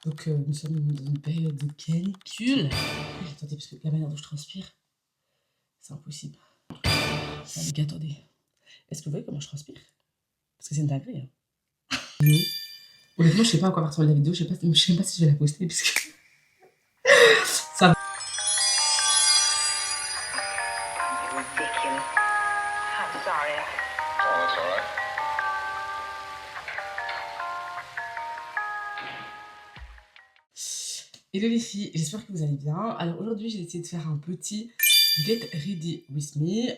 Donc, nous sommes dans une période de canicule. Attendez, parce que la manière dont je transpire, c'est impossible. Les gars, attendez. Est-ce que vous voyez comment je transpire? Parce que c'est une dinguerie. Hein. Honnêtement, je sais pas à quoi partir de la vidéo. Je sais pas si je vais la poster, parce que ça va. Ridiculous. I'm sorry. Oh, that's all right. Hello les filles, j'espère que vous allez bien. Alors aujourd'hui, j'ai essayé de faire un petit Get Ready With Me.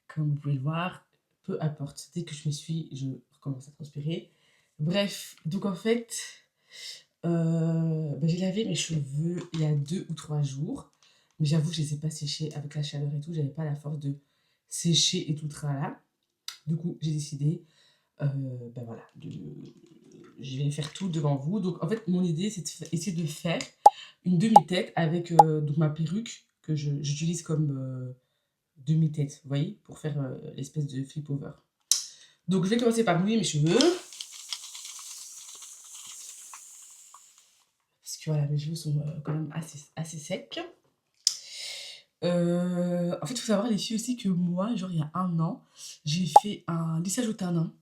Comme vous pouvez le voir, peu importe. Dès que je m'essuie, je recommence à transpirer. Bref, donc en fait, j'ai lavé mes cheveux il y a 2 ou 3 jours. Mais j'avoue que je les ai pas séchés avec la chaleur et tout. J'avais pas la force de sécher et tout tralala. Du coup, j'ai décidé, voilà, je vais faire tout devant vous. Donc en fait, mon idée, c'est essayer de faire une demi-tête avec donc ma perruque que j'utilise comme demi-tête, vous voyez, pour faire l'espèce de flip-over. Donc je vais commencer par mouiller mes cheveux. Parce que voilà, mes cheveux sont quand même assez secs. En fait, il faut savoir les filles aussi que moi, genre il y a 1 an, j'ai fait un lissage au tanin.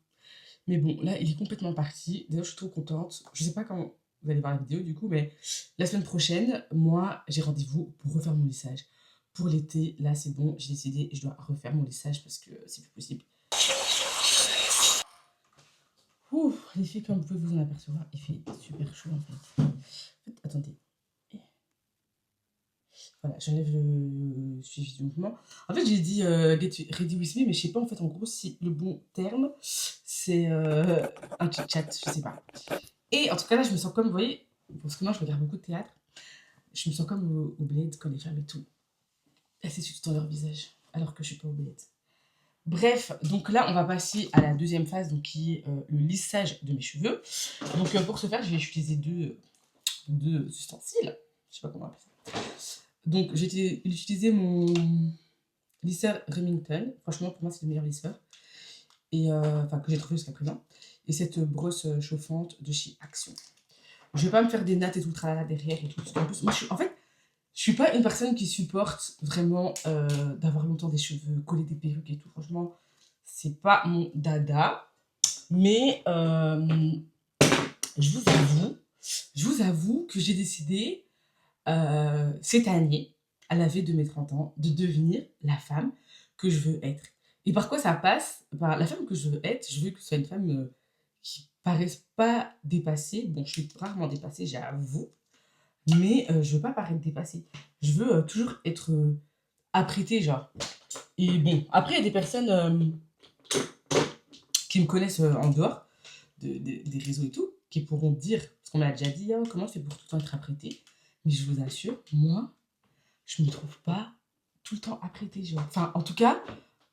Mais bon, là, il est complètement parti. D'ailleurs, je suis trop contente. Je sais pas quand vous allez voir la vidéo du coup, mais la semaine prochaine, moi, j'ai rendez-vous pour refaire mon lissage. Pour l'été, là, c'est bon, j'ai décidé, je dois refaire mon lissage parce que c'est plus possible. Ouh, les filles, comme vous pouvez vous en apercevoir, il fait super chaud en fait. Attendez. Voilà, j'enlève le suivi du mouvement. En fait, j'ai dit get ready with me, mais je sais pas en fait en gros si le bon terme c'est un chit-chat, je sais pas. Et en tout cas là, je me sens comme, vous voyez, parce que moi je regarde beaucoup de théâtre, je me sens comme au bled quand les femmes et tout. Elles s'essuient tout dans leur visage, alors que je suis pas au bled. Bref, donc là, on va passer à la deuxième phase, donc qui est le lissage de mes cheveux. Donc pour ce faire, je vais utiliser deux ustensiles. Je sais pas comment on appelle ça. Donc j'ai utilisé mon lisseur Remington. Franchement, pour moi, c'est le meilleur lisseur. Et enfin, que j'ai trouvé jusqu'à présent. Et cette brosse chauffante de chez Action. Je vais pas me faire des nattes et tout le tralala derrière et tout. En plus, moi, en fait, je suis pas une personne qui supporte vraiment d'avoir longtemps des cheveux, coller des perruques et tout. Franchement, c'est pas mon dada. Mais je vous avoue que j'ai décidé cette année, à la veille de mes 30 ans, de devenir la femme que je veux être. Et par quoi ça passe? Par la femme que je veux être, je veux que ce soit une femme qui paraisse pas dépassée. Bon, je suis rarement dépassée, j'avoue, mais je veux pas paraître dépassée. Je veux toujours être apprêtée, genre. Et bon, après, il y a des personnes qui me connaissent en dehors des réseaux et tout, qui pourront dire, parce qu'on m'a déjà dit, oh, comment tu fais pour tout le temps être apprêtée? Mais je vous assure, moi, je me trouve pas tout le temps apprêtée, genre. Enfin, en tout cas,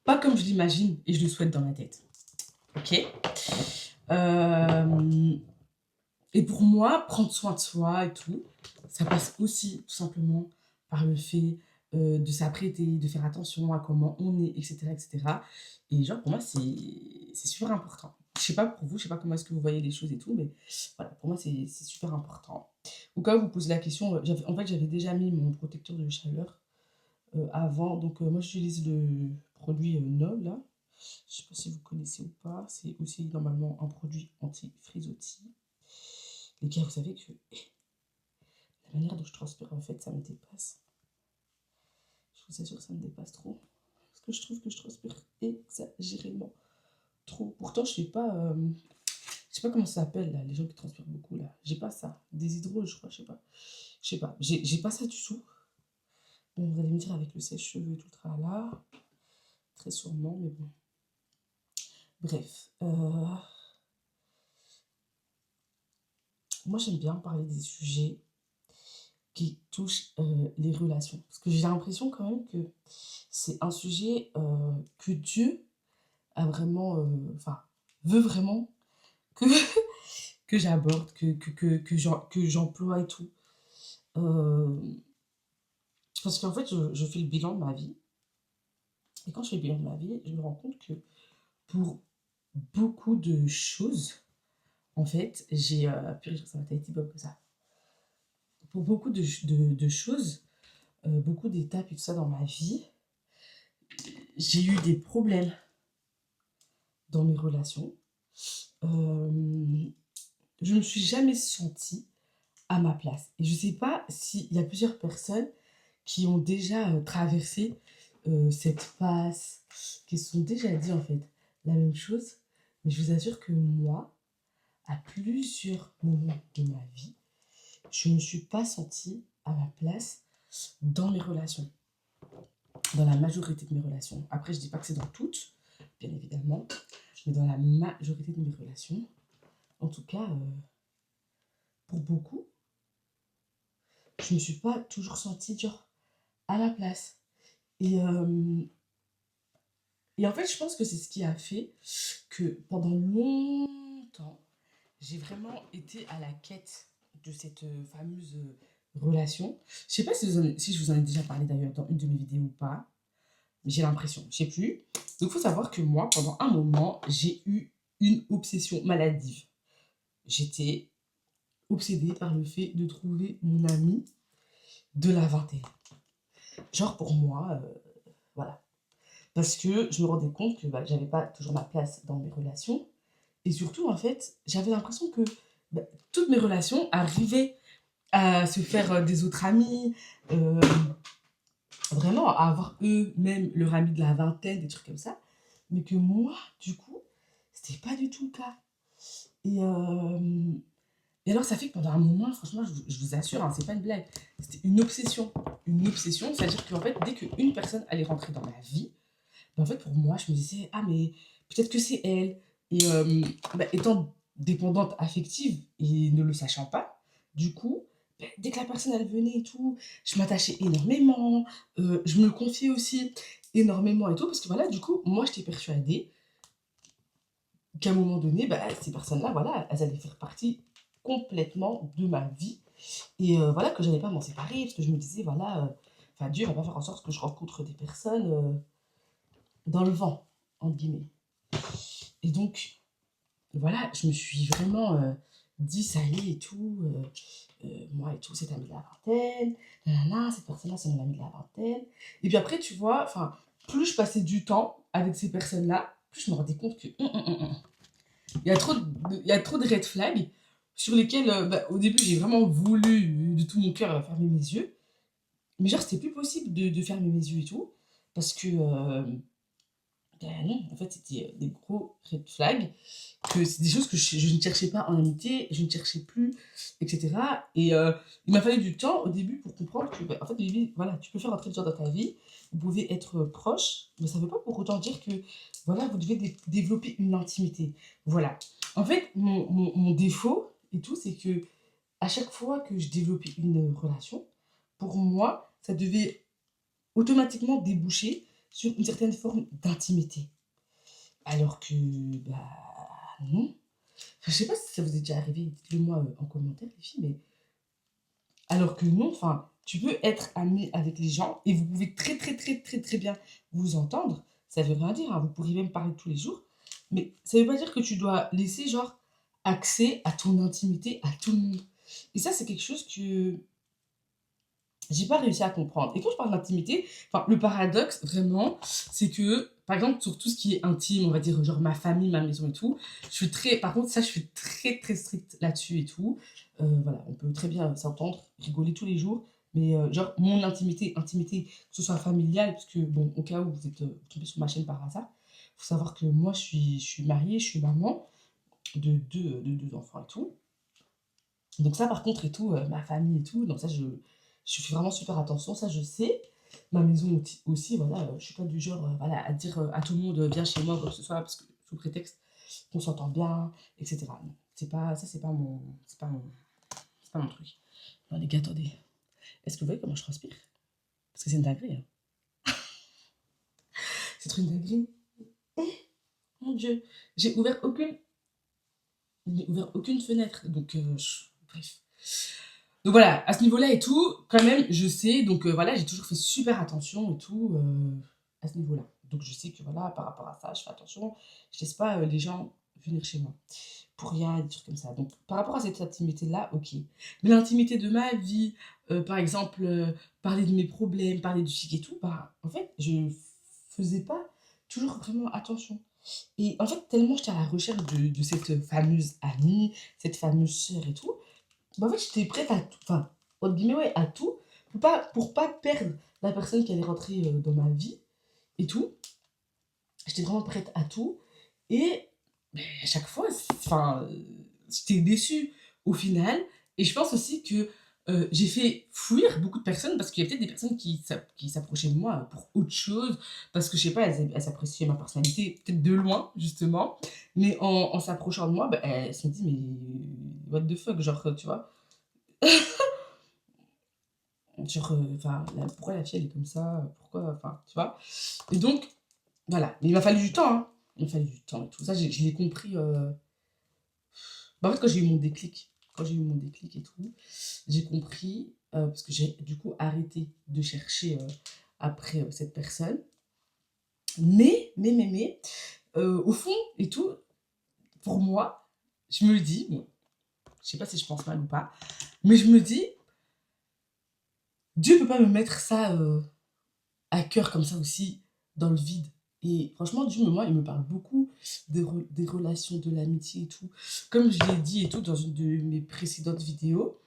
pas comme je l'imagine et je le souhaite dans ma tête. Ok. Et pour moi, prendre soin de soi et tout, ça passe aussi tout simplement par le fait de s'apprêter, de faire attention à comment on est, etc. etc. Et genre, pour moi, c'est super important. Je sais pas pour vous, je sais pas comment est-ce que vous voyez les choses et tout, mais voilà, pour moi, c'est super important. Au cas où vous posez la question, en fait, j'avais déjà mis mon protecteur de chaleur avant. Donc, moi, j'utilise le produit Nov, là. Je sais pas si vous connaissez ou pas. C'est aussi normalement un produit anti-frisottis. Les gars, vous savez que la manière dont je transpire, en fait, ça me dépasse. Je vous assure que ça me dépasse trop. Parce que je trouve que je transpire exagérément trop. Pourtant, je fais pas... je sais pas comment ça s'appelle, là, les gens qui transpirent beaucoup, là. J'ai pas ça. Des hydros, je crois, je sais pas. Je sais pas. J'ai pas ça du tout. Bon, vous allez me dire avec le sèche-cheveux et tout le tralala. Très sûrement, mais bon. Bref. Moi, j'aime bien parler des sujets qui touchent les relations. Parce que j'ai l'impression quand même que c'est un sujet que Dieu a vraiment... Enfin, veut vraiment que, que j'aborde, que j'emploie et tout. Parce qu'en fait, je fais le bilan de ma vie. Et quand je fais le bilan de ma vie, je me rends compte que pour beaucoup de choses, en fait, j'ai, purée, je crois que ça m'a été bob que ça. Pour beaucoup de choses, beaucoup d'étapes et tout ça dans ma vie, j'ai eu des problèmes dans mes relations. Je me suis jamais sentie à ma place. Et je sais pas s'il y a plusieurs personnes qui ont déjà traversé cette phase, qui se sont déjà dit en fait la même chose. Mais je vous assure que moi, à plusieurs moments de ma vie, je ne me suis pas sentie à ma place dans mes relations, dans la majorité de mes relations. Après, je dis pas que c'est dans toutes, bien évidemment, mais dans la majorité de mes relations, en tout cas, pour beaucoup, je me suis pas toujours sentie genre à ma place. Et, et en fait, je pense que c'est ce qui a fait que pendant longtemps, j'ai vraiment été à la quête de cette fameuse relation. Je sais pas si je vous en ai déjà parlé d'ailleurs dans une de mes vidéos ou pas, mais j'ai l'impression, je sais plus. Donc, il faut savoir que moi, pendant un moment, j'ai eu une obsession maladive. J'étais obsédée par le fait de trouver mon ami de la vingtaine. Genre pour moi, voilà. Parce que je me rendais compte que bah, j'avais pas toujours ma place dans mes relations. Et surtout, en fait, j'avais l'impression que bah, toutes mes relations arrivaient à se faire des autres amis, euh, vraiment à avoir eux-mêmes leur ami de la vingtaine, des trucs comme ça. Mais que moi, du coup, c'était pas du tout le cas. Et, euh, et alors, ça fait que pendant un moment, franchement, je vous assure, hein, c'est pas une blague, c'était une obsession. Une obsession, c'est-à-dire qu'en fait, dès qu'une personne allait rentrer dans ma vie, ben, en fait, pour moi, je me disais, ah, mais peut-être que c'est elle. Et bah, étant dépendante affective et ne le sachant pas, du coup, bah, dès que la personne, elle venait et tout, je m'attachais énormément, je me confiais aussi énormément et tout, parce que voilà, du coup, moi, j'étais persuadée qu'à un moment donné, bah, ces personnes-là, voilà, elles allaient faire partie complètement de ma vie. Et voilà, que j'allais pas m'en séparer, parce que je me disais, voilà, enfin, Dieu va pas faire en sorte que je rencontre des personnes dans le vent, entre guillemets. Et donc, voilà, je me suis vraiment dit, ça y est et tout, moi et tout, cet ami de la vingtaine, nanana, cette personne-là, c'est mon ami de la vingtaine. Et puis après, tu vois, enfin, plus je passais du temps avec ces personnes-là, plus je me rendais compte que il y a trop de red flags sur lesquels, bah, au début, j'ai vraiment voulu de tout mon cœur fermer mes yeux. Mais genre, c'était plus possible de fermer mes yeux et tout. Parce que, non, en fait, c'était des gros red flags. Que c'est des choses que je ne cherchais pas en amitié, je ne cherchais plus, etc. Et il m'a fallu du temps au début pour comprendre que, bah, en fait, Lily, voilà, tu peux faire entrer des gens dans ta vie, vous pouvez être proches, mais ça ne veut pas pour autant dire que, voilà, vous devez développer une intimité. Voilà. En fait, mon défaut et tout, c'est que à chaque fois que je développais une relation, pour moi, ça devait automatiquement déboucher sur une certaine forme d'intimité. Alors que, bah, non. Enfin, je sais pas si ça vous est déjà arrivé, dites-le moi en commentaire, les filles, mais alors que non, enfin, tu peux être ami avec les gens et vous pouvez très, très, très, très, très bien vous entendre. Ça veut rien dire, hein, vous pourriez même parler tous les jours, mais ça veut pas dire que tu dois laisser, genre, accès à ton intimité à tout le monde. Et ça, c'est quelque chose que j'ai pas réussi à comprendre. Et quand je parle d'intimité, enfin, le paradoxe, vraiment, c'est que, par exemple, sur tout ce qui est intime, on va dire, genre ma famille, ma maison et tout, je suis très, par contre, ça, je suis très, très stricte là-dessus et tout. Voilà, on peut très bien s'entendre, rigoler tous les jours, mais genre, mon intimité, intimité, que ce soit familiale, parce que, bon, au cas où vous êtes tombé sur ma chaîne par hasard, faut savoir que moi, je suis mariée, je suis maman de deux enfants et tout. Donc ça, par contre, et tout, ma famille et tout, donc ça, je fais vraiment super attention, ça, je sais. Ma maison aussi, voilà, je suis pas du genre, voilà, à dire à tout le monde, viens chez moi, quoi que ce soit, parce que sous prétexte qu'on s'entend bien, etc. Non, c'est pas, ça, c'est pas mon truc. Non, les gars, attendez. Est-ce que vous voyez comment je transpire? Parce que c'est une dinguerie, hein. C'est trop une dinguerie. Mon Dieu, j'ai ouvert aucune, j'ai ouvert aucune fenêtre, donc, bref. Donc voilà, à ce niveau-là et tout, quand même, je sais, donc voilà, j'ai toujours fait super attention et tout à ce niveau-là. Donc je sais que voilà, par rapport à ça, je fais attention, je laisse pas les gens venir chez moi. Pour rien, des trucs comme ça. Donc, par rapport à cette intimité-là, OK. Mais l'intimité de ma vie, par exemple, parler de mes problèmes, parler du chic et tout, bah, en fait, je faisais pas toujours vraiment attention. Et en fait, tellement j'étais à la recherche de cette fameuse amie, cette fameuse sœur et tout, bah, en fait, j'étais prête à tout, enfin, entre guillemets, ouais, à tout, pour pas perdre la personne qui allait rentrer dans ma vie et tout. J'étais vraiment prête à tout. Et beh, à chaque fois, enfin, j'étais déçue au final. Et je pense aussi que j'ai fait fuir beaucoup de personnes parce qu'il y a peut-être des personnes qui s'approchaient de moi pour autre chose, parce que je sais pas, elles s'appréciaient ma personnalité, peut-être de loin, justement. Mais en s'approchant de moi, bah, elles se sont dit, mais what the fuck, genre, tu vois? Genre, enfin, pourquoi la fille elle est comme ça? Pourquoi, enfin, tu vois? Et donc, voilà. Mais il m'a fallu du temps, hein. Il m'a fallu du temps et tout ça. Je l'ai compris. Bah, en fait, quand j'ai eu mon déclic et tout, j'ai compris, parce que j'ai du coup arrêté de chercher après cette personne. Au fond et tout, pour moi, je me dis, bon, je sais pas si je pense mal ou pas, mais je me dis, Dieu peut pas me mettre ça à cœur comme ça aussi, dans le vide. Et franchement, Dieu, moi, il me parle beaucoup des relations, de l'amitié et tout. Comme je l'ai dit et tout dans une de mes précédentes vidéos,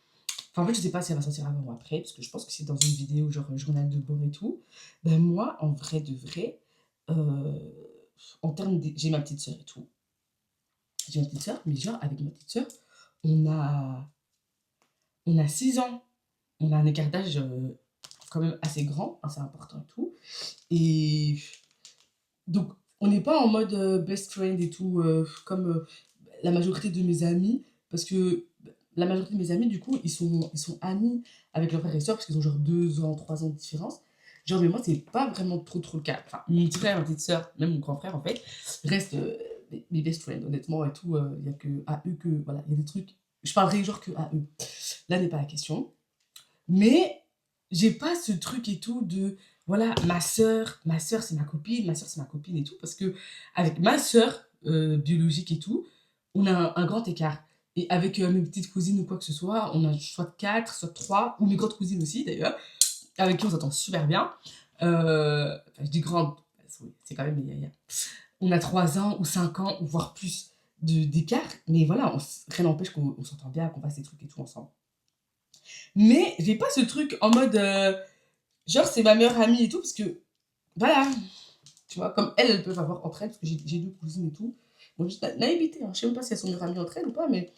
enfin, en fait, je sais pas si elle va sortir avant ou après, parce que je pense que c'est dans une vidéo genre journal de bord et tout. Ben moi, en vrai de vrai, euh, en termes de... J'ai ma petite sœur et tout. J'ai ma petite sœur, mais genre, avec ma petite sœur, on a, on a 6 ans. On a un écart d'âge quand même assez grand, assez important et tout. Et donc, on n'est pas en mode best friend et tout, comme la majorité de mes amis, parce que la majorité de mes amis, du coup, ils sont amis avec leurs frères et sœurs, parce qu'ils ont genre 2 ans, 3 ans de différence. Genre, mais moi, c'est pas vraiment trop le cas. Enfin, mon petit frère, ma petite sœur, même mon grand frère, en fait, restent mes best friends, honnêtement, et tout. Il y a que à eux que, voilà, il y a des trucs. Je parlerai genre que à eux. Là n'est pas la question. Mais j'ai pas ce truc et tout de, voilà, ma sœur c'est ma copine, ma sœur c'est ma copine et tout, parce que avec ma sœur biologique et tout, on a un grand écart. Et avec mes petites cousines ou quoi que ce soit, on a soit 4 soit 3 ou mes grandes cousines aussi d'ailleurs, avec qui on s'entend super bien. Enfin, je dis grande, oui, c'est quand même, on a 3 ans ou 5 ans, ou voire plus d'écart, mais voilà, rien n'empêche qu'on s'entend bien, qu'on fasse des trucs et tout ensemble. Mais j'ai pas ce truc en mode genre c'est ma meilleure amie et tout parce que voilà, tu vois, comme elles peuvent avoir entre elles parce que j'ai 2 cousines et tout. Bon, juste naïveté, hein. Je sais même pas si elles sont meilleures amies entre elles ou pas, mais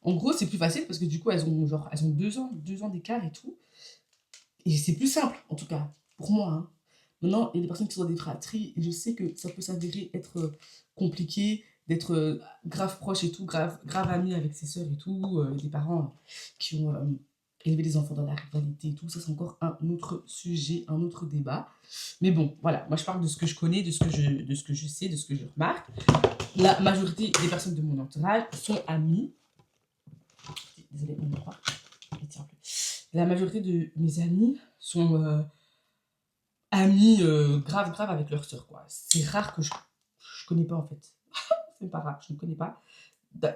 en gros c'est plus facile parce que du coup elles ont 2 ans d'écart et tout. Et c'est plus simple en tout cas pour moi, hein. Maintenant, il y a des personnes qui sont dans des fratries et je sais que ça peut s'avérer être compliqué d'être grave proche et tout, grave ami avec ses sœurs et tout, des parents qui ont élevé des enfants dans la rivalité et tout, ça c'est encore un autre sujet, un autre débat. Mais bon, voilà, moi je parle de ce que je connais, de ce que je sais, de ce que je remarque. La majorité des personnes de mon entourage sont amies. Désolée, mon micro, il tient plus. La majorité de mes amis sont amis grave avec leur sœur, quoi. C'est rare que je connais pas en fait. C'est pas rare, je ne connais pas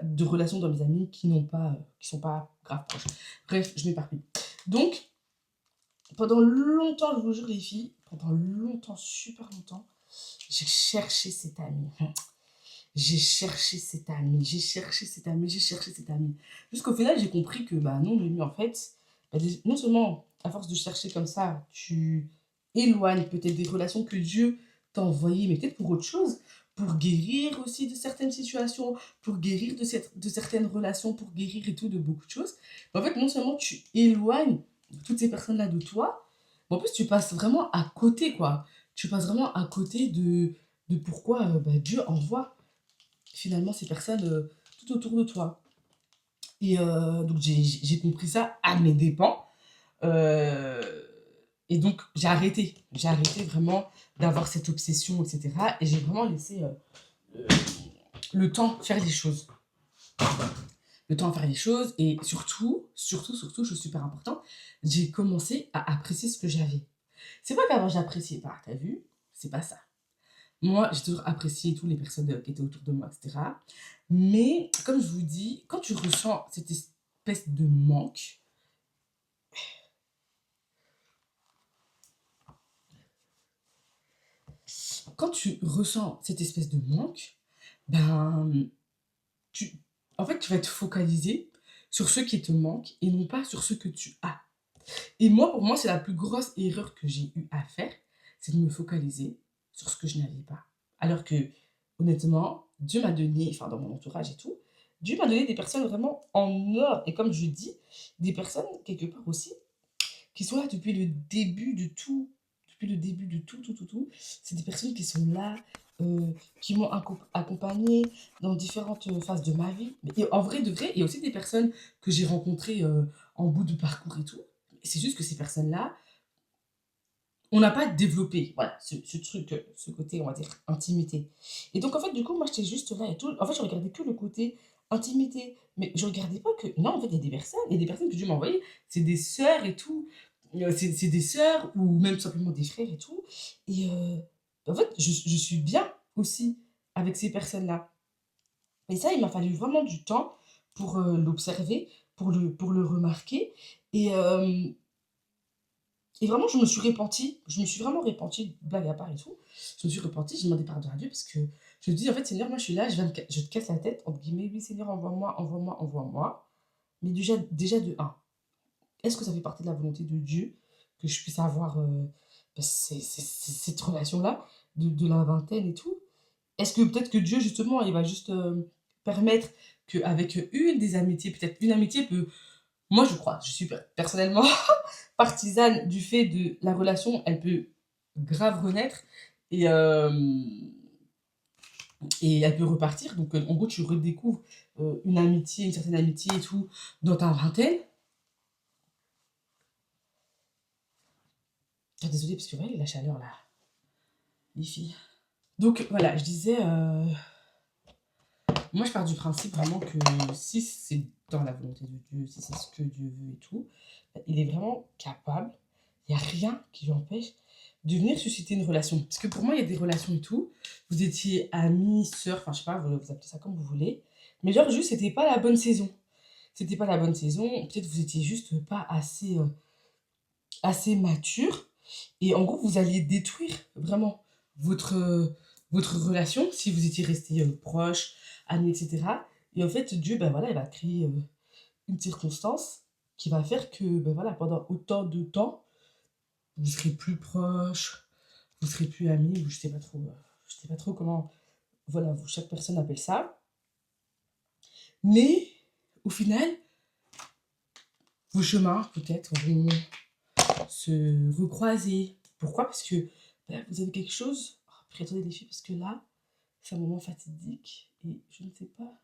de relations dans mes amis qui n'ont pas, qui sont pas grave proches. Bref, je m'éparpille. Donc, pendant longtemps, je vous jure les filles, pendant longtemps, super longtemps, j'ai cherché cet ami. J'ai cherché cet ami, j'ai cherché cet ami, j'ai cherché cet ami. Jusqu'au final, j'ai compris que, bah non, Noémie, en fait, bah, non seulement, à force de chercher comme ça, tu éloignes peut-être des relations que Dieu t'a envoyées, mais peut-être pour autre chose, pour guérir aussi de certaines situations, pour guérir de certaines relations, pour guérir et tout, de beaucoup de choses. Mais en fait, non seulement tu éloignes toutes ces personnes-là de toi, mais en plus, tu passes vraiment à côté, quoi. Tu passes vraiment à côté de pourquoi bah, Dieu envoie finalement ces personnes tout autour de toi. Et donc j'ai compris ça à mes dépens. Euh, et donc j'ai arrêté vraiment d'avoir cette obsession, etc. Et j'ai vraiment laissé le temps faire les choses. Le temps à faire les choses et surtout, chose super importante, j'ai commencé à apprécier ce que j'avais. C'est pas qu'avant j'appréciais pas, t'as vu? C'est pas ça. Moi, j'ai toujours apprécié toutes les personnes qui étaient autour de moi, etc. Mais comme je vous dis, quand tu ressens cette espèce de manque, quand tu ressens cette espèce de manque, ben, tu, en fait, tu vas te focaliser sur ce qui te manque et non pas sur ce que tu as. Et moi, pour moi, c'est la plus grosse erreur que j'ai eu à faire, c'est de me focaliser sur ce que je n'avais pas. Alors que, honnêtement, Dieu m'a donné, enfin dans mon entourage et tout, Dieu m'a donné des personnes vraiment en or. Et comme je dis, des personnes, quelque part aussi, qui sont là depuis le début de tout. Depuis le début de tout, tout, tout, tout. C'est des personnes qui sont là, qui m'ont accompagné dans différentes phases de ma vie. Et en vrai, de vrai, il y a aussi des personnes que j'ai rencontrées en bout de parcours et tout. C'est juste que ces personnes-là, on n'a pas développé, voilà, ce truc, ce côté, on va dire, intimité. Et donc, en fait, du coup, moi, j'étais juste là et tout. En fait, je regardais que le côté intimité. Mais je regardais pas que. Non, en fait, il y a des personnes que Dieu m'a envoyées. C'est des sœurs et tout. C'est des sœurs ou même simplement des frères et tout. Et en fait, je suis bien aussi avec ces personnes-là. Et ça, il m'a fallu vraiment du temps pour l'observer, pour le remarquer. Et, et vraiment, je me suis repentie. Je me suis vraiment repentie, blague à part et tout. Je me suis repentie, j'ai demandé pardon à Dieu parce que je me dis, en fait, Seigneur, moi, je suis là, je te casse la tête, entre guillemets. Oui, Seigneur, envoie-moi, envoie-moi, envoie-moi. Mais déjà de un, est-ce que ça fait partie de la volonté de Dieu que je puisse avoir cette relation-là de la vingtaine et tout? Est-ce que peut-être que Dieu, justement, il va juste permettre qu'avec une des amitiés, peut-être une amitié peut... Moi, je crois, je suis personnellement partisane du fait de la relation, elle peut grave renaître et, et elle peut repartir. Donc, en gros, tu redécouvres une amitié, une certaine amitié et tout dans ta vingtaine. Ah, désolée, parce que ouais, la chaleur là, les filles. Donc voilà, je disais, moi je pars du principe vraiment que si c'est dans la volonté de Dieu, si c'est ce que Dieu veut et tout, il est vraiment capable, il n'y a rien qui lui empêche de venir susciter une relation. Parce que pour moi, il y a des relations et tout, vous étiez amis, sœurs, enfin je sais pas, vous appelez ça comme vous voulez, mais genre juste, c'était pas la bonne saison. C'était pas la bonne saison, peut-être vous étiez juste pas assez, assez mature. Et en gros, vous alliez détruire vraiment votre, votre relation si vous étiez restés proches, amis, etc. Et en fait, Dieu, ben voilà, il va créer une circonstance qui va faire que ben voilà, pendant autant de temps, vous serez plus proches, vous serez plus amis, ou je sais pas trop comment voilà, chaque personne appelle ça. Mais au final, vos chemins peut-être vont se recroiser. Pourquoi? Parce que ben, vous avez quelque chose. Après, attendez les filles, parce que là, c'est un moment fatidique et je ne sais pas,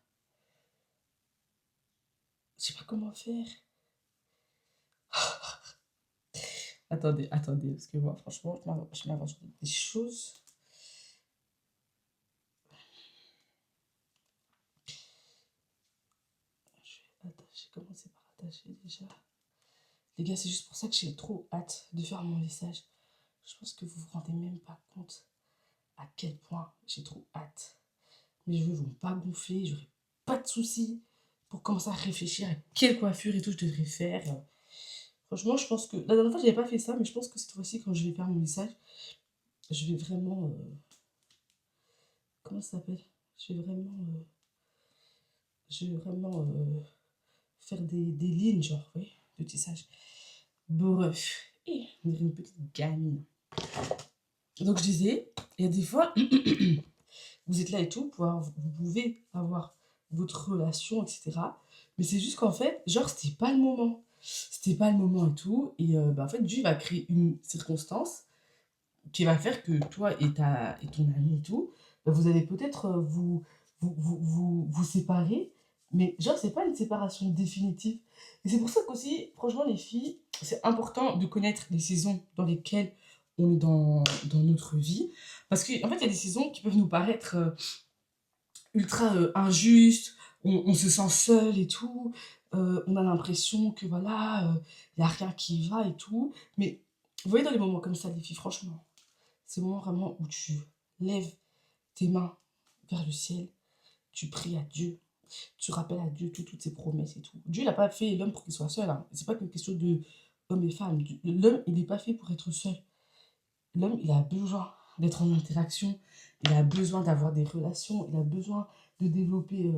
je sais pas comment faire. Attendez, attendez, parce que moi, franchement, je m'avance sur des choses. Je vais attacher, commencer par attacher déjà. Les gars, c'est juste pour ça que j'ai trop hâte de faire mon lissage. Je pense que vous vous rendez même pas compte à quel point j'ai trop hâte. Mes cheveux vont pas gonfler, j'aurai pas de soucis pour commencer à réfléchir à quelle coiffure et tout je devrais faire. Franchement, je pense que la dernière fois, j'avais pas fait ça, mais je pense que cette fois-ci, quand je vais faire mon lissage, je vais vraiment. Comment ça s'appelle? Je vais vraiment. Je vais vraiment faire des lignes, genre, oui, de tissage. Bref. Et on dirait une petite gamine. Donc, je disais, il y a des fois, vous êtes là et tout, vous pouvez avoir votre relation, etc. Mais c'est juste qu'en fait, genre, c'était pas le moment. C'était pas le moment et tout. Et bah, en fait, Dieu va créer une circonstance qui va faire que toi et ton ami et tout, bah, vous allez peut-être vous séparer. Mais genre, c'est pas une séparation définitive. Et c'est pour ça qu'aussi, franchement, les filles, c'est important de connaître les saisons dans lesquelles on est dans notre vie. Parce qu'en fait, il y a des saisons qui peuvent nous paraître ultra injustes, on se sent seul et tout, on a l'impression que voilà, il n'y a rien qui va et tout. Mais vous voyez, dans les moments comme ça, les filles, franchement, c'est le moment vraiment où tu lèves tes mains vers le ciel, tu pries à Dieu, tu rappelles à Dieu toutes ses promesses et tout. Dieu n'a pas fait l'homme pour qu'il soit seul, hein. C'est pas qu'une question de homme et femme. L'homme, il n'est pas fait pour être seul. L'homme, il a besoin d'être en interaction, il a besoin d'avoir des relations, il a besoin de développer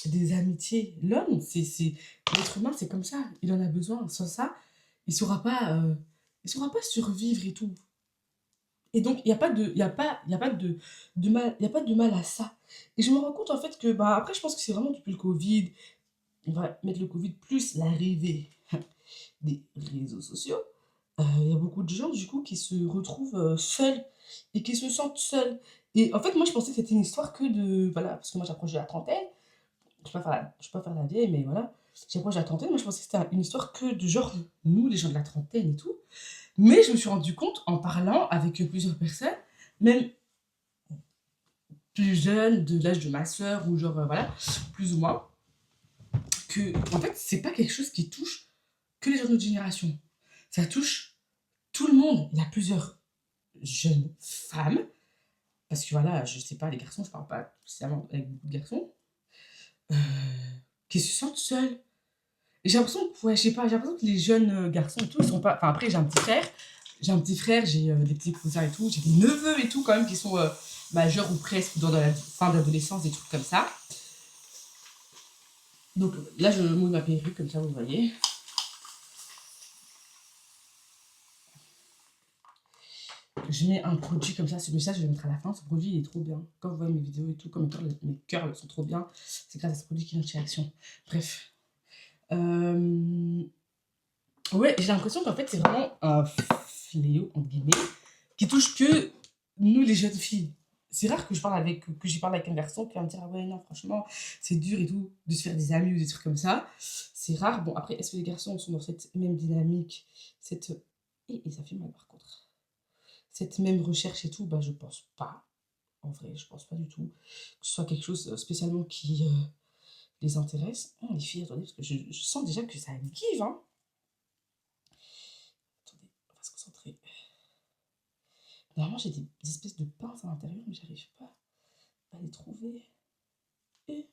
des amitiés. L'homme, l'être humain, c'est comme ça. Il en a besoin. Sans ça, il saura pas survivre et tout. Et donc, il n'y a pas de, il y a pas, il y a pas de mal, il y a pas de mal à ça. Et je me rends compte en fait que, bah, après, je pense que c'est vraiment depuis le Covid, on va mettre le Covid plus l'arrivée des réseaux sociaux. Il y a beaucoup de gens, du coup, qui se retrouvent seuls et qui se sentent seuls. Et en fait, moi, je pensais que c'était une histoire que de. Voilà, parce que moi, j'approche de la trentaine. Je vais pas faire la vieille, mais voilà. J'approche de la trentaine. Moi, je pensais que c'était une histoire que de genre, nous, les gens de la trentaine et tout. Mais je me suis rendu compte en parlant avec plusieurs personnes, même plus jeunes, de l'âge de ma sœur, ou genre, voilà, plus ou moins, que, en fait, c'est pas quelque chose qui touche que les gens de notre génération. Ça touche tout le monde. Il y a plusieurs jeunes femmes, parce que voilà, je sais pas, les garçons, je parle pas spécialement avec beaucoup de garçons, euh, qui se sentent seuls. Et j'ai l'impression que, ouais, je sais pas, j'ai l'impression que les jeunes garçons et tout, ils sont pas. Enfin, après, j'ai des petits cousins et tout, j'ai des neveux et tout, quand même, qui sont majeurs ou presque, dans la fin d'adolescence, des trucs comme ça. Donc là, je mouille ma perruque, comme ça, vous voyez. Je mets un produit comme ça, ce message, je vais le mettre à la fin. Ce produit, il est trop bien. Quand vous voyez mes vidéos et tout, comme mes curls sont trop bien, c'est grâce à ce produit qui vient de chez Action. Bref. Ouais, j'ai l'impression qu'en fait, c'est vraiment un fléau, entre guillemets, qui touche que nous, les jeunes filles. C'est rare que j'y parle avec un garçon qui va me dire, ah ouais, non, franchement, c'est dur et tout, de se faire des amis ou des trucs comme ça. C'est rare. Bon, après, est-ce que les garçons sont dans cette même dynamique, et ça fait mal par contre. Cette même recherche et tout, bah, je pense pas. En vrai, je pense pas du tout que ce soit quelque chose spécialement qui les intéresse. Oh, les filles, attendez, parce que je sens déjà que ça give, hein. Attendez, on va se concentrer. Normalement, j'ai des espèces de pinces à l'intérieur, mais j'arrive pas à les trouver. Et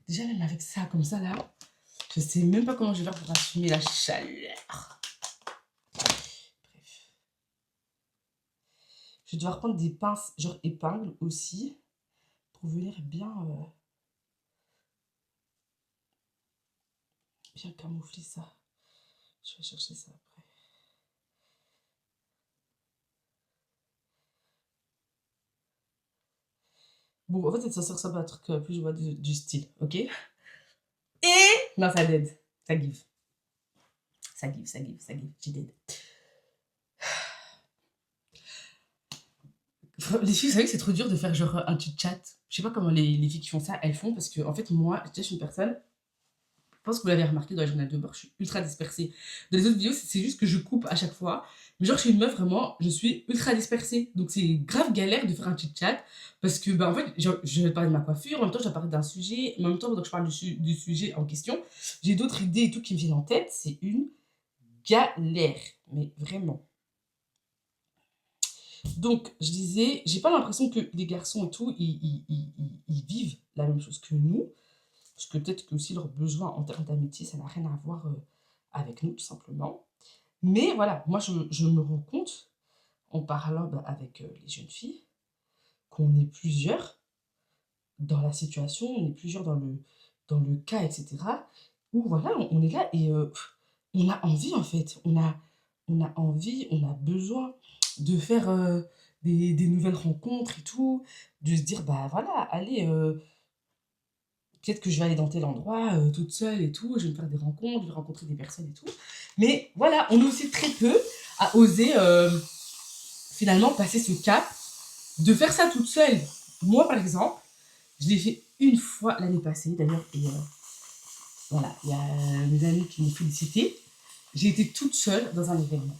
déjà, même avec ça, comme ça, là, je sais même pas comment je vais faire pour assumer la chaleur. Bref. Je vais devoir prendre des pinces, genre épingles aussi, pour venir bien camoufler ça. Je vais chercher ça après. Bon, en fait, ça ressemble à un truc plus je vois du style, ok? Et non, ça dead. Ça give. Ça give, ça give, ça give. J'ai dead. Les filles, vous savez que c'est trop dur de faire genre un petit chat. Je sais pas comment les filles qui font ça, elles font, parce que en fait, moi, je suis une personne, je pense que vous l'avez remarqué dans les journaux de bord, je suis ultra dispersée. Dans les autres vidéos, c'est juste que je coupe à chaque fois. Mais genre, chez une meuf, vraiment, je suis ultra dispersée. Donc, c'est grave galère de faire un petit chat. Parce que, bah, en fait, genre, je vais parler de ma coiffure, en même temps, je vais parler d'un sujet, en même temps, pendant que je parle du sujet en question, j'ai d'autres idées et tout qui me viennent en tête. C'est une galère. Mais vraiment. Donc, je disais, j'ai pas l'impression que les garçons et tout, ils vivent la même chose que nous. Parce que peut-être que aussi leurs besoins en termes d'amitié, ça n'a rien à voir avec nous, tout simplement. Mais voilà, moi, je me rends compte, en parlant avec les jeunes filles, qu'on est plusieurs dans la situation, on est plusieurs dans le cas, etc. Où voilà, on est là et on a envie, en fait. On a envie, on a besoin de faire des nouvelles rencontres et tout, de se dire, bah voilà, allez, peut-être que je vais aller dans tel endroit toute seule et tout, je vais me faire des rencontres, je vais rencontrer des personnes et tout. Mais voilà, on est aussi très peu à oser finalement passer ce cap de faire ça toute seule. Moi, par exemple, je l'ai fait une fois l'année passée, d'ailleurs, et voilà, il y a mes amis qui m'ont félicité. J'ai été toute seule dans un événement.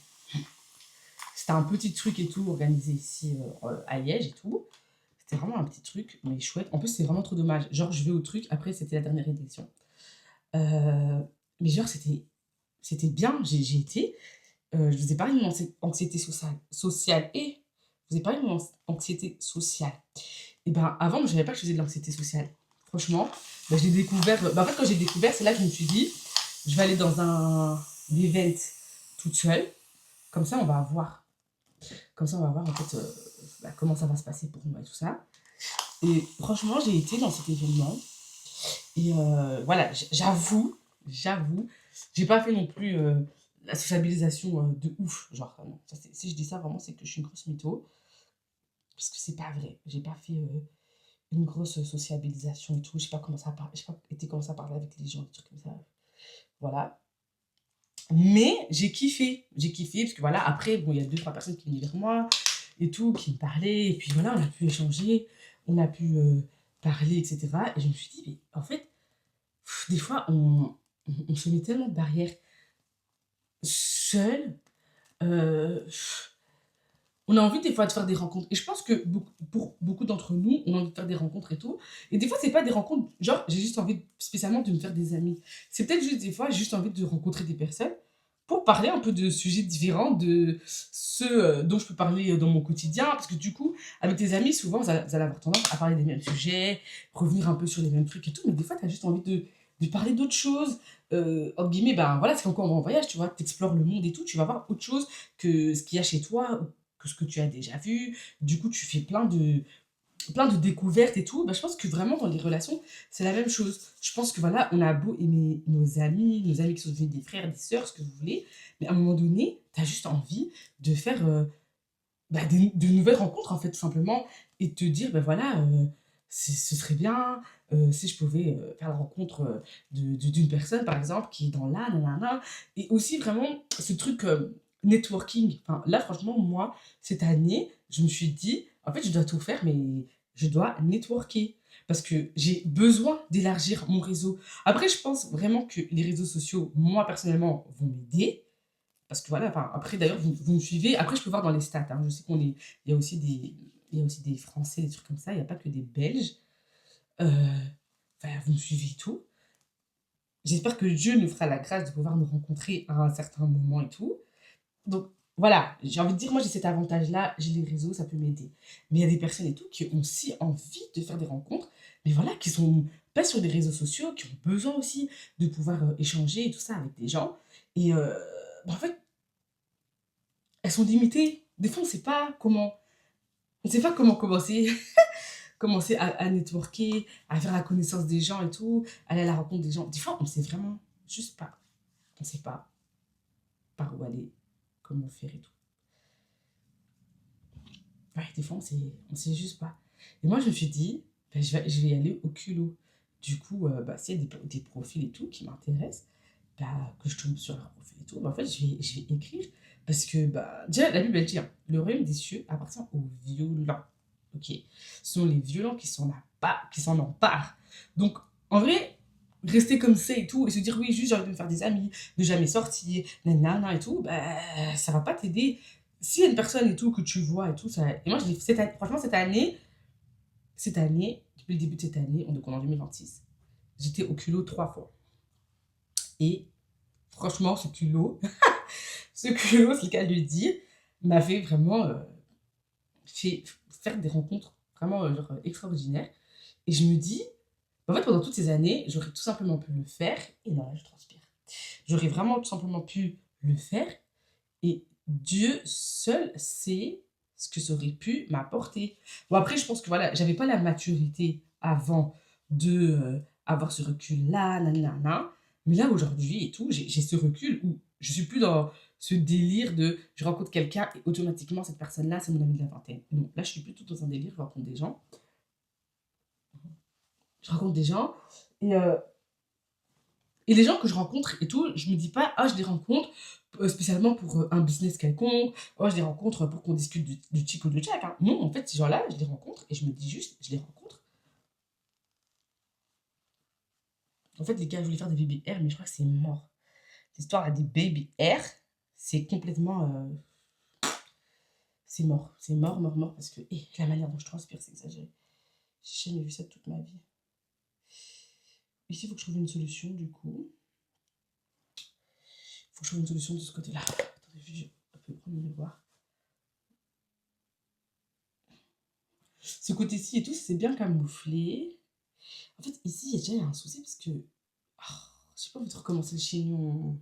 C'était un petit truc et tout, organisé ici à Liège et tout. C'était vraiment un petit truc, mais chouette. En plus, c'est vraiment trop dommage. Genre, je vais au truc, après, c'était la dernière édition. Mais genre, c'était bien, j'ai été. Je vous ai parlé de mon anxiété sociale et vous ai parlé de mon anxiété sociale. Et ben avant, moi, je savais pas que je faisais de l'anxiété sociale. Franchement, ben, je l'ai découvert. En fait, quand j'ai découvert, c'est là que je me suis dit, je vais aller dans un event toute seule. Comme ça, on va voir. Comme ça, on va voir en fait bah, comment ça va se passer pour moi et tout ça. Et franchement, j'ai été dans cet événement. Et voilà, j'avoue, j'ai pas fait non plus la sociabilisation de ouf. Genre, non, si je dis ça vraiment, c'est que je suis une grosse mytho. Parce que c'est pas vrai. J'ai pas fait une grosse sociabilisation et tout. Je sais pas comment ça parle. J'ai pas été commencer à parler avec les gens, des trucs comme ça. Voilà. Mais j'ai kiffé, parce que voilà, après, bon, il y a deux, trois personnes qui venaient vers moi et tout, qui me parlaient, et puis voilà, on a pu échanger, on a pu parler, etc. Et je me suis dit, mais en fait, des fois, on se met tellement de barrières seul. euh, on a envie des fois de faire des rencontres. Et je pense que pour beaucoup d'entre nous, on a envie de faire des rencontres et tout. Et des fois, c'est pas des rencontres, genre, j'ai juste envie spécialement de me faire des amis. C'est peut-être juste des fois, j'ai juste envie de rencontrer des personnes pour parler un peu de sujets différents de ceux dont je peux parler dans mon quotidien. Parce que du coup, avec tes amis, souvent, vous allez avoir tendance à parler des mêmes sujets, revenir un peu sur les mêmes trucs et tout. Mais des fois, tu as juste envie de parler d'autres choses. Entre guillemets, ben voilà, c'est comme quand on va en voyage, tu vois, t'explores le monde et tout, tu vas voir autre chose que ce qu'il y a chez toi, que ce que tu as déjà vu. Du coup, tu fais plein de découvertes et tout. Bah, je pense que vraiment, dans les relations, c'est la même chose. Je pense que voilà, on a beau aimer nos amis qui sont devenus des frères, des sœurs, ce que vous voulez, mais à un moment donné, tu as juste envie de faire bah, de nouvelles rencontres, en fait, tout simplement, et de te dire, ben voilà, ce serait bien si je pouvais faire la rencontre d'une personne, par exemple, qui est dans là, nanana, et aussi vraiment ce truc networking. Enfin, là, franchement, moi, cette année, je me suis dit, en fait, je dois tout faire, mais je dois networker. Parce que j'ai besoin d'élargir mon réseau. Après, je pense vraiment que les réseaux sociaux, moi, personnellement, vont m'aider. Parce que voilà, enfin, après d'ailleurs, vous me suivez. Après, je peux voir dans les stats, hein, je sais qu'on est. Il y a aussi il y a aussi des Français, des trucs comme ça. Il n'y a pas que des Belges. Euh, enfin, vous me suivez et tout. J'espère que Dieu nous fera la grâce de pouvoir nous rencontrer à un certain moment et tout. Donc voilà, j'ai envie de dire, moi j'ai cet avantage-là, j'ai les réseaux, ça peut m'aider. Mais il y a des personnes et tout qui ont aussi envie de faire des rencontres, mais voilà, qui sont pas sur des réseaux sociaux, qui ont besoin aussi de pouvoir échanger et tout ça avec des gens. Et bah, en fait, elles sont limitées. Des fois, on sait pas comment commencer, commencer à networker, à faire la connaissance des gens et tout, aller à la rencontre des gens. Des fois, on sait vraiment juste pas. On sait pas par où aller, comment faire et tout. Ouais, des fois, on sait juste pas. Et moi, je me suis dit, ben, je vais y aller au culot. Du coup, bah, s'il y a des profils et tout qui m'intéressent, bah, que je tombe sur leur profil et tout, bah, en fait, je vais écrire. Parce que, bah, déjà, la Bible, elle dit, hein, le royaume des cieux appartient aux violents. Ok. Ce sont les violents qui s'en emparent. Donc, en vrai, rester comme ça et tout, et se dire, oui, juste, j'ai envie de me faire des amis, de jamais sortir, nanana et tout, bah, ça va pas t'aider. S'il y a une personne et tout que tu vois et tout, ça. Et moi, franchement, cette année, depuis le début de cette année, donc on est en 2026, j'étais au culot 3 fois. Et franchement, ce culot, c'est le cas de le dire, m'a fait vraiment fait faire des rencontres vraiment genre, extraordinaires. Et je me dis, en fait, pendant toutes ces années, j'aurais tout simplement pu le faire. Et non, là, je transpire. J'aurais vraiment tout simplement pu le faire. Et Dieu seul sait ce que ça aurait pu m'apporter. Bon, après, je pense que voilà, j'avais pas la maturité avant de avoir ce recul-là, nanana. Mais là, aujourd'hui et tout, j'ai ce recul où je suis plus dans ce délire de je rencontre quelqu'un et automatiquement cette personne-là, c'est mon ami de la vingtaine. Non, là, je suis plutôt dans un délire, je rencontre des gens. Je rencontre des gens et et les gens que je rencontre et tout, je me dis pas, ah, je les rencontre spécialement pour un business quelconque, oh, je les rencontre pour qu'on discute du chic ou du jack. Hein. Non, en fait, ces gens-là, je les rencontre et je me dis juste, je les rencontre. En fait, les gars, je voulais faire des baby air, mais je crois que c'est mort. L'histoire à des baby air, c'est complètement. C'est mort. C'est mort, mort, mort, parce que la manière dont je transpire, c'est exagéré. J'ai jamais vu ça de toute ma vie. Ici, il faut que je trouve une solution, du coup. Il faut que je trouve une solution de ce côté-là. Attendez, je vais prendre le miroir. ce côté-ci et tout, c'est bien camouflé. En fait, ici, il y a déjà un souci parce que j'ai pas envie de recommencer le chignon.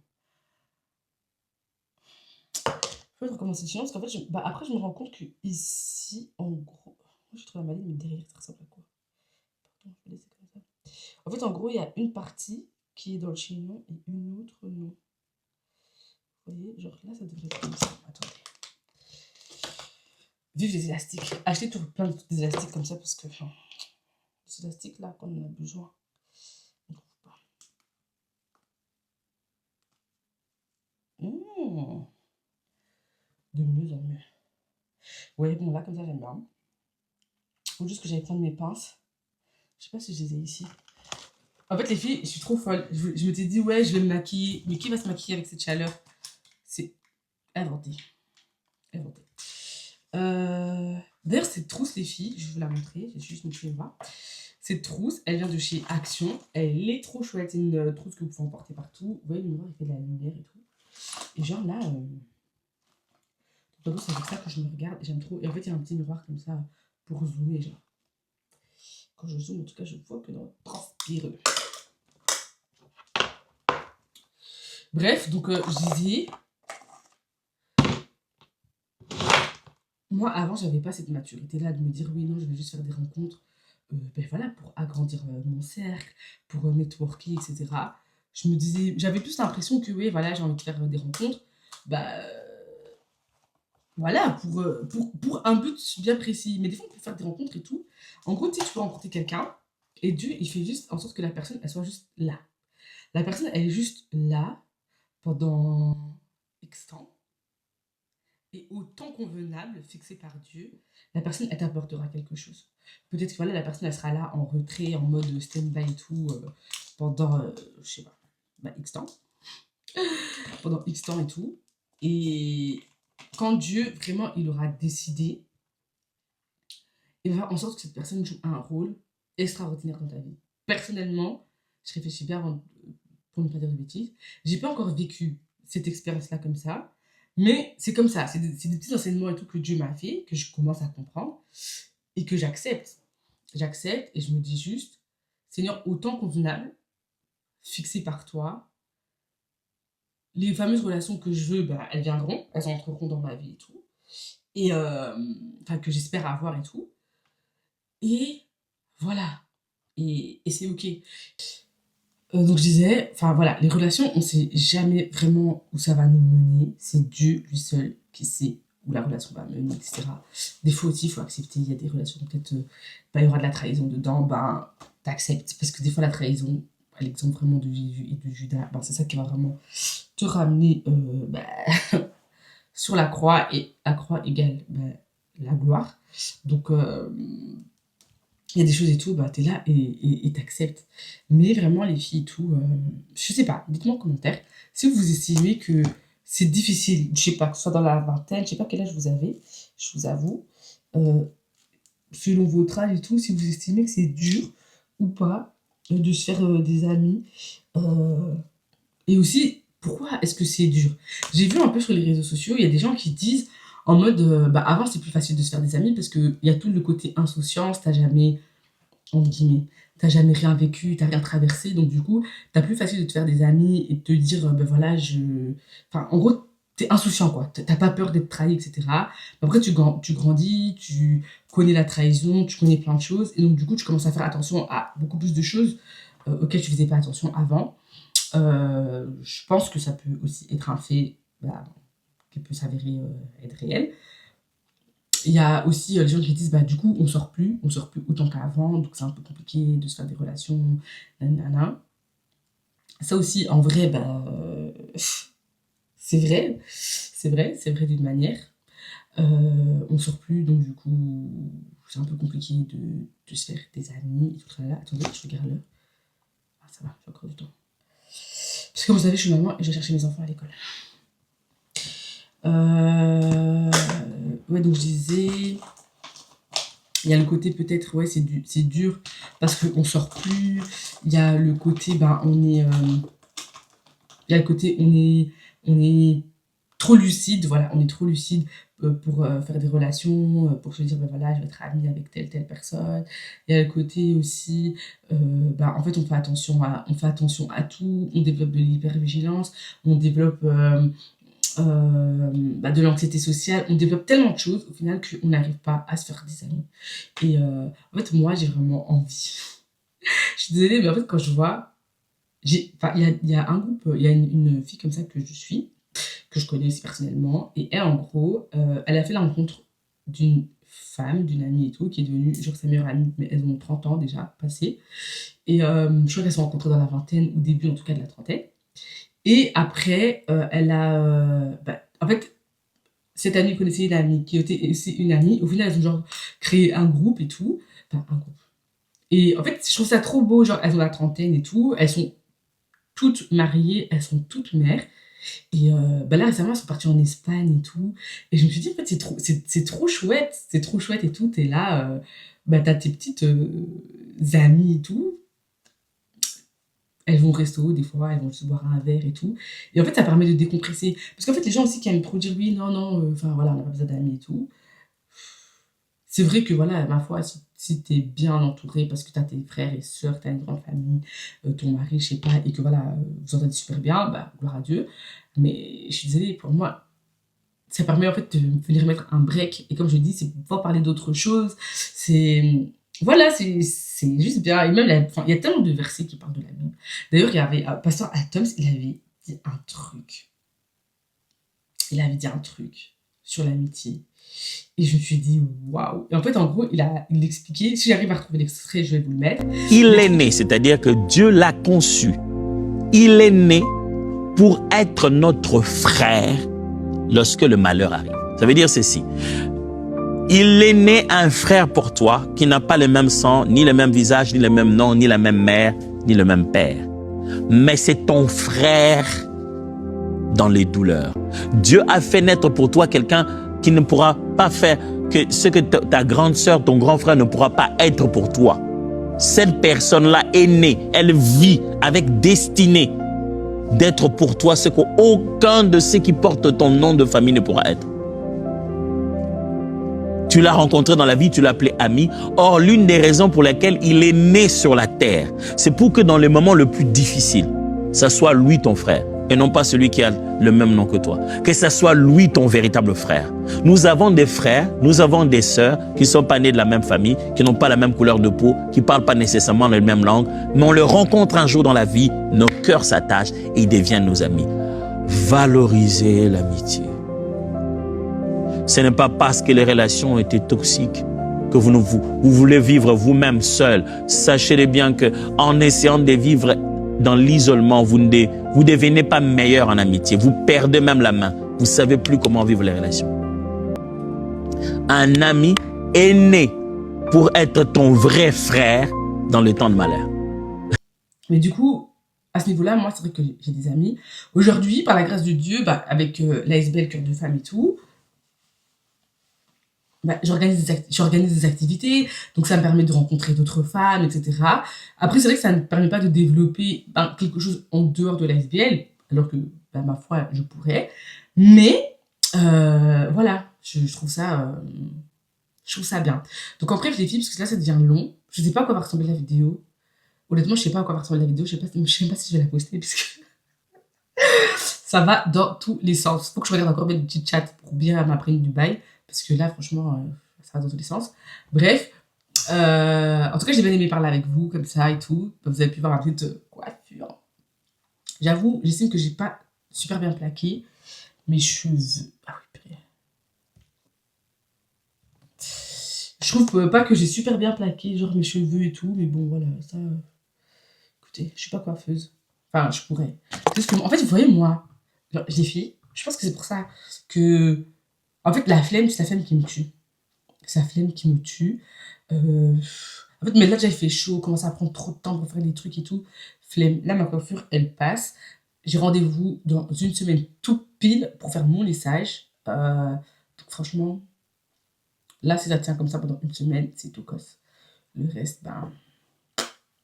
J'ai pas envie de recommencer le chignon parce qu'en fait, après, je me rends compte que ici, en gros, moi, je trouve la maline, mais derrière, ça ressemble à quoi? Pardon, je vais laisser comme ça. En fait, en gros, il y a une partie qui est dans le chignon et une autre non. Vous voyez, genre là, ça devrait être comme ça. Attendez. Vive les élastiques. Achetez tout plein d'élastiques comme ça parce que, enfin, ces élastiques là, quand on en a besoin, on trouve pas. De mieux en mieux. Ouais, bon, là, comme ça, j'aime bien. Faut juste que j'aille prendre mes pinces. Je sais pas si je les ai ici. En fait, les filles, je suis trop folle. Je m'étais dit, ouais, je vais me maquiller. Mais qui va se maquiller avec cette chaleur? C'est inventé. Inventé. D'ailleurs, cette trousse, les filles, je vais vous la montrer. J'ai juste montré voir. Cette trousse, elle vient de chez Action. Elle est trop chouette. C'est une trousse que vous pouvez emporter partout. Vous voyez, le miroir, il fait de la lumière et tout. Et genre là, c'est avec ça que je me regarde. J'aime trop. Et en fait, il y a un petit miroir comme ça pour zoomer, genre. Quand je zoome, en tout cas, je vois que dans le transpireux. Bref, donc je disais, moi avant, j'avais pas cette maturité-là de me dire oui, non, je vais juste faire des rencontres, ben voilà, pour agrandir mon cercle, pour networker, etc. Je me disais, j'avais plus l'impression que oui, voilà, j'ai envie de faire des rencontres, bah voilà, pour un but bien précis. Mais des fois, on peut faire des rencontres et tout. En gros, tu sais, tu peux rencontrer quelqu'un et Dieu, il fait juste en sorte que la personne, elle soit juste là. La personne, elle est juste là pendant X temps. Et au temps convenable, fixé par Dieu, la personne, elle t'apportera quelque chose. Peut-être que voilà, la personne, elle sera là en retrait, en mode stand-by et tout, pendant, je sais pas, bah, X temps. Pendant X temps et tout. Et quand Dieu, vraiment, il aura décidé, il va faire en sorte que cette personne joue un rôle extraordinaire dans ta vie. Personnellement, je réfléchis bien avant, pour ne pas dire de bêtises. J'ai pas encore vécu cette expérience-là comme ça, mais c'est comme ça. C'est des petits enseignements et tout que Dieu m'a fait, que je commence à comprendre et que j'accepte. J'accepte et je me dis juste, Seigneur, au temps convenable, fixé par toi, les fameuses relations que je veux, bah, elles viendront, elles entreront dans ma vie et tout. Et enfin, que j'espère avoir et tout. Et voilà. Et c'est ok. Donc je disais, enfin voilà, les relations, on sait jamais vraiment où ça va nous mener. C'est Dieu, lui seul, qui sait où la relation va mener, etc. Des fois aussi, il faut accepter, il y a des relations, peut-être, bah, il y aura de la trahison dedans, ben, t'acceptes. Parce que des fois, la trahison, à l'exemple vraiment de Jésus et de Judas, ben, c'est ça qui va vraiment te ramener bah, sur la croix, et la croix égale bah, la gloire. Donc, il y a des choses et tout, bah, t'es là et t'acceptes. Mais vraiment, les filles et tout, je sais pas, dites-moi en commentaire si vous estimez que c'est difficile, je sais pas, que ce soit dans la vingtaine, je sais pas quel âge vous avez, je vous avoue, euh, selon votre âge et tout, si vous estimez que c'est dur ou pas de se faire des amis. euh, et aussi, pourquoi est-ce que c'est dur? J'ai vu un peu sur les réseaux sociaux, il y a des gens qui disent en mode, bah avant c'est plus facile de se faire des amis parce qu'il y a tout le côté insouciance, t'as jamais entre guillemets. T'as jamais rien vécu, t'as rien traversé, donc du coup, t'as plus facile de te faire des amis et de te dire, ben voilà, Enfin, en gros, t'es insouciant, quoi. T'as pas peur d'être trahi, etc. Après, tu grandis, tu connais la trahison, tu connais plein de choses, et donc du coup, tu commences à faire attention à beaucoup plus de choses auxquelles tu faisais pas attention avant. Je pense que ça peut aussi être un fait bah, qui peut s'avérer être réel. Il y a aussi les gens qui disent, bah, du coup, on sort plus autant qu'avant, donc c'est un peu compliqué de se faire des relations, nanana. Ça aussi, en vrai, bah, c'est vrai d'une manière. On sort plus, donc du coup, c'est un peu compliqué de se faire des amis et tout ça. Attendez, je regarde l'heure. Ah, ça va, j'ai encore du temps. Parce que comme vous savez, je suis maman et je vais chercher mes enfants à l'école. Ouais, donc je disais, il y a le côté peut-être, ouais, c'est dur parce qu'on sort plus. Il y a le côté, ben, on est. Il y a le côté, on est trop lucide, voilà, on est trop lucide pour faire des relations, pour se dire, ben voilà, je vais être amie avec telle personne. Il y a le côté aussi, ben, en fait, on fait attention à tout, on développe de l'hypervigilance, on développe bah, de l'anxiété sociale, on développe tellement de choses au final qu'on n'arrive pas à se faire des amis. Et en fait, moi, j'ai vraiment envie. Je suis désolée, mais en fait, quand je vois, enfin, il y a un groupe, il y a une fille comme ça que je suis, que je connais aussi personnellement, et elle, en gros, elle a fait la rencontre d'une femme, d'une amie et tout, qui est devenue, genre, sa meilleure amie, mais elles ont 30 ans déjà passé. Et je crois qu'elles se sont rencontrées dans la vingtaine, ou début en tout cas de la trentaine. Et après, elle a. Bah, en fait, cette amie connaissait une amie qui était aussi une amie. Au final, elles ont genre créé un groupe et tout. Enfin, un groupe. Et en fait, je trouve ça trop beau. Genre, elles ont la trentaine et tout. Elles sont toutes mariées, elles sont toutes mères. Et bah là, récemment, elles sont parties en Espagne et tout. Et je me suis dit, en fait, c'est trop chouette. C'est trop chouette et tout. T'es là, bah, t'as tes petites amies et tout. Elles vont au resto, des fois, elles vont juste boire un verre et tout. Et en fait, ça permet de décompresser. Parce qu'en fait, les gens aussi qui aiment trop dire oui, non, non, enfin voilà, on n'a pas besoin d'amis et tout. C'est vrai que voilà, ma foi, si t'es bien entouré parce que t'as tes frères et sœurs, t'as une grande famille, ton mari, je sais pas, et que voilà, vous entendez super bien, bah, gloire à Dieu. Mais je suis désolée, pour moi, ça permet en fait de venir mettre un break. Et comme je dis, c'est pouvoir parler d'autre chose. C'est. Voilà, c'est juste bien. Et même, enfin, il y a tellement de versets qui parlent de la Bible. D'ailleurs, il y avait Pasteur Atoms, il avait dit un truc. Il avait dit un truc sur l'amitié. Et je me suis dit, waouh. Et en fait, en gros, il expliquait, si j'arrive à retrouver l'extrait, je vais vous le mettre. Il est né, c'est-à-dire que Dieu l'a conçu. Il est né pour être notre frère lorsque le malheur arrive. Ça veut dire ceci. Il est né un frère pour toi qui n'a pas le même sang, ni le même visage, ni le même nom, ni la même mère, ni le même père. Mais c'est ton frère dans les douleurs. Dieu a fait naître pour toi quelqu'un qui ne pourra pas faire que ce que ta grande sœur, ton grand frère ne pourra pas être pour toi. Cette personne-là est née, elle vit avec destinée d'être pour toi ce qu'aucun de ceux qui portent ton nom de famille ne pourra être. Tu l'as rencontré dans la vie, tu l'as appelé ami. Or, l'une des raisons pour lesquelles il est né sur la terre, c'est pour que dans les moments les plus difficiles, ça soit lui ton frère et non pas celui qui a le même nom que toi. Que ça soit lui ton véritable frère. Nous avons des frères, nous avons des sœurs qui ne sont pas nés de la même famille, qui n'ont pas la même couleur de peau, qui ne parlent pas nécessairement la même langue, mais on les rencontre un jour dans la vie, nos cœurs s'attachent et ils deviennent nos amis. Valorisez l'amitié. Ce n'est pas parce que les relations ont été toxiques que vous voulez vivre vous-même seul. Sachez bien qu'en essayant de vivre dans l'isolement, vous ne devenez pas meilleur en amitié. Vous perdez même la main. Vous ne savez plus comment vivre les relations. Un ami est né pour être ton vrai frère dans le temps de malheur. Mais du coup, à ce niveau-là, moi, c'est vrai que j'ai des amis. Aujourd'hui, par la grâce de Dieu, bah, avec l'ASBL Cœur de Femme et tout, bah, j'organise des activités, donc ça me permet de rencontrer d'autres femmes, etc. Après, c'est vrai que ça ne permet pas de développer quelque chose en dehors de l'ASBL, alors que, bah, ma foi, je pourrais. Mais, voilà, je trouve ça bien. Donc après, je les filme, parce que là, ça devient long. Je ne sais pas à quoi va ressembler la vidéo. Honnêtement, je ne sais pas à quoi va ressembler la vidéo. Je ne sais même pas si je vais la poster, parce que ça va dans tous les sens. Il faut que je regarde encore mes petits chats pour bien m'apprendre du bail. Parce que là, franchement, ça va dans tous les sens. Bref, en tout cas, j'ai bien aimé parler avec vous, comme ça et tout. Vous avez pu voir ma petite coiffure. J'avoue, j'estime que j'ai pas super bien plaqué mes cheveux. Ah oui, purée. Je trouve pas que j'ai super bien plaqué, genre mes cheveux et tout. Mais bon, voilà, ça... écoutez, je suis pas coiffeuse. Enfin, je pourrais. Parce que, en fait, vous voyez, moi, les filles, je pense que c'est pour ça que... En fait, la flemme, c'est la flemme qui me tue. C'est la flemme qui me tue. En fait, mais là, déjà, il fait chaud, commence à prendre trop de temps pour faire des trucs et tout. Flemme. Là, ma coiffure, elle passe. J'ai rendez-vous dans une semaine tout pile pour faire mon lissage. Donc, franchement, là, si ça tient comme ça pendant une semaine, c'est tout cosse. Le reste, ben...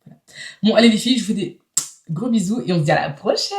Voilà. Bon, allez, les filles, je vous fais des gros bisous et on se dit à la prochaine!